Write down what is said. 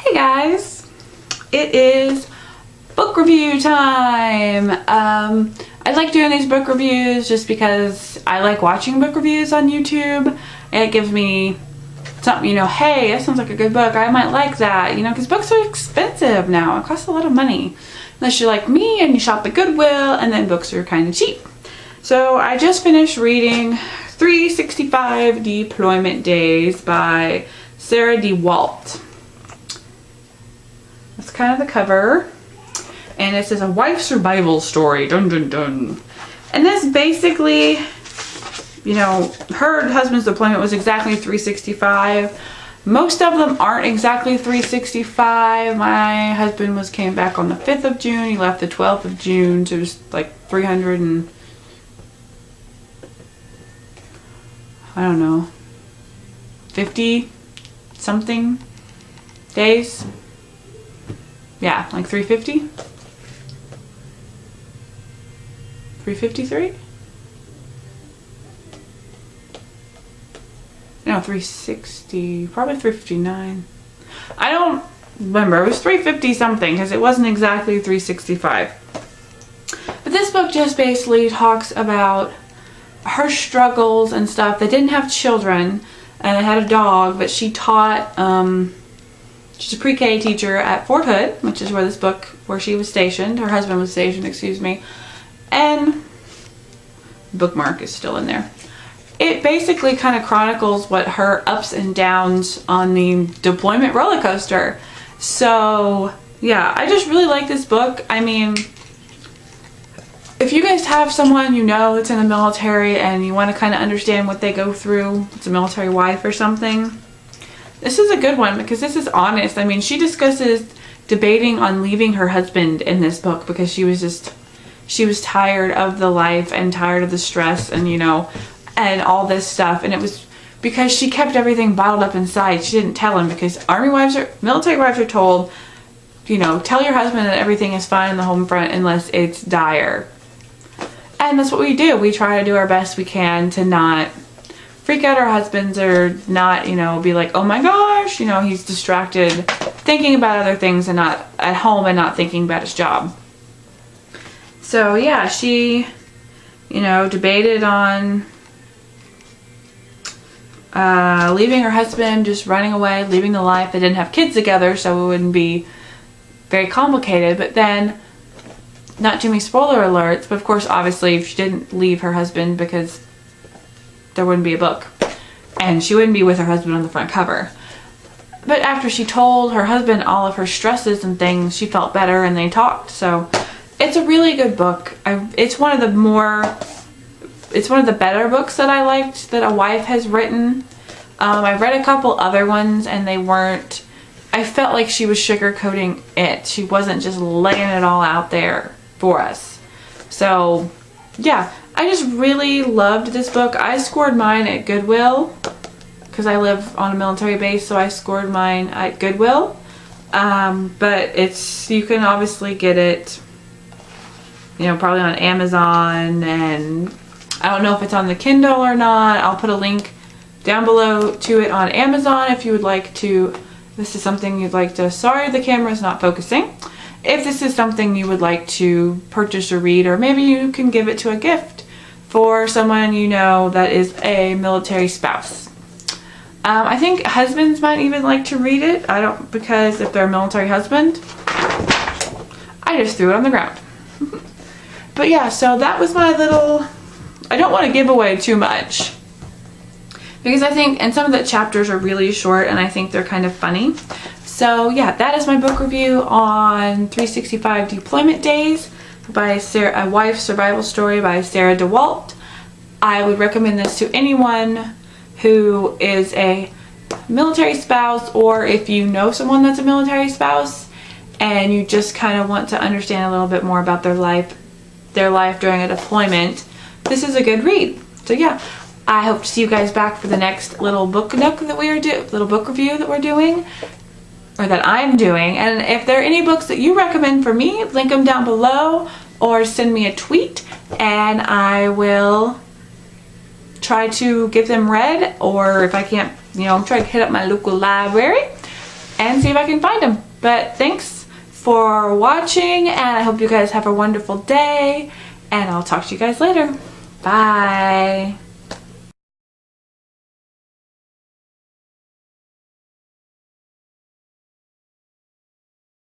Hey guys, it is book review time. I like doing these book reviews just because I like watching book reviews on YouTube. It gives me something, hey, that sounds like a good book. I might like that, because books are expensive now. It costs a lot of money. Unless you're like me and you shop at Goodwill, and then books are kind of cheap. So I just finished reading 365 Deployment Days by Sara Dawalt. That's kind of the cover. And it says a wife survival story. Dun dun dun. And this basically, her husband's deployment was exactly 365. Most of them aren't exactly 365. My husband came back on the 5th of June. He left the 12th of June. So it was like 50 something days. Yeah, like 350? 353? No, 360, probably 359. I don't remember. It was 350 something because it wasn't exactly 365. But this book just basically talks about her struggles and stuff. They didn't have children and they had a dog, but she taught, she's a pre-K teacher at Fort Hood, which is where she was stationed. Her husband was stationed, excuse me. And bookmark is still in there. It basically kind of chronicles what her ups and downs on the deployment roller coaster. So yeah, I just really like this book. I mean, if you guys have someone that's in the military and you want to kind of understand what they go through, it's a military wife or something, this is a good one because this is honest. I mean, she discusses debating on leaving her husband in this book because she was tired of the life and tired of the stress and and all this stuff, and it was because she kept everything bottled up inside. She didn't tell him because military wives are told, tell your husband that everything is fine in the home front unless it's dire. And that's what we do. We try to do our best we can to not freak out our husbands or not, be like, oh my gosh, he's distracted thinking about other things and not at home and not thinking about his job. So yeah, she, debated on leaving her husband, just running away, leaving the life. They didn't have kids together, so it wouldn't be very complicated. But then, not too many spoiler alerts, but of course, obviously, she didn't leave her husband because there wouldn't be a book. And she wouldn't be with her husband on the front cover. But after she told her husband all of her stresses and things, she felt better and they talked. So it's a really good book. It's one of the better books that I liked that a wife has written. I've read a couple other ones and I felt like she was sugarcoating it. She wasn't just laying it all out there for us. So yeah, I just really loved this book. I scored mine at Goodwill because I live on a military base, so I scored mine at Goodwill. But you can obviously get it, probably on Amazon, and I don't know if it's on the Kindle or not. I'll put a link down below to it on Amazon if you would like to. This is something you'd like to. Sorry, the camera's not focusing. If this is something you would like to purchase or read, or maybe you can give it to a gift for someone that is a military spouse. I think husbands might even like to read it. Because if they're a military husband, I just threw it on the ground. But yeah, so that was my little. I don't want to give away too much because I think, and some of the chapters are really short and I think they're kind of funny. So yeah, that is my book review on 365 Deployment Days by A Wife Survival Story by Sara Dawalt. I would recommend this to anyone who is a military spouse, or if you know someone that's a military spouse and you just kind of want to understand a little bit more about their life during a deployment. This is a good read. So yeah, I hope to see you guys back for the next little book nook that little book review that we're doing, or that I'm doing. And if there are any books that you recommend for me, link them down below or send me a tweet and I will try to give them read, or if I can't, try to hit up my local library and see if I can find them. But thanks for watching, and I hope you guys have a wonderful day, and I'll talk to you guys later. Bye.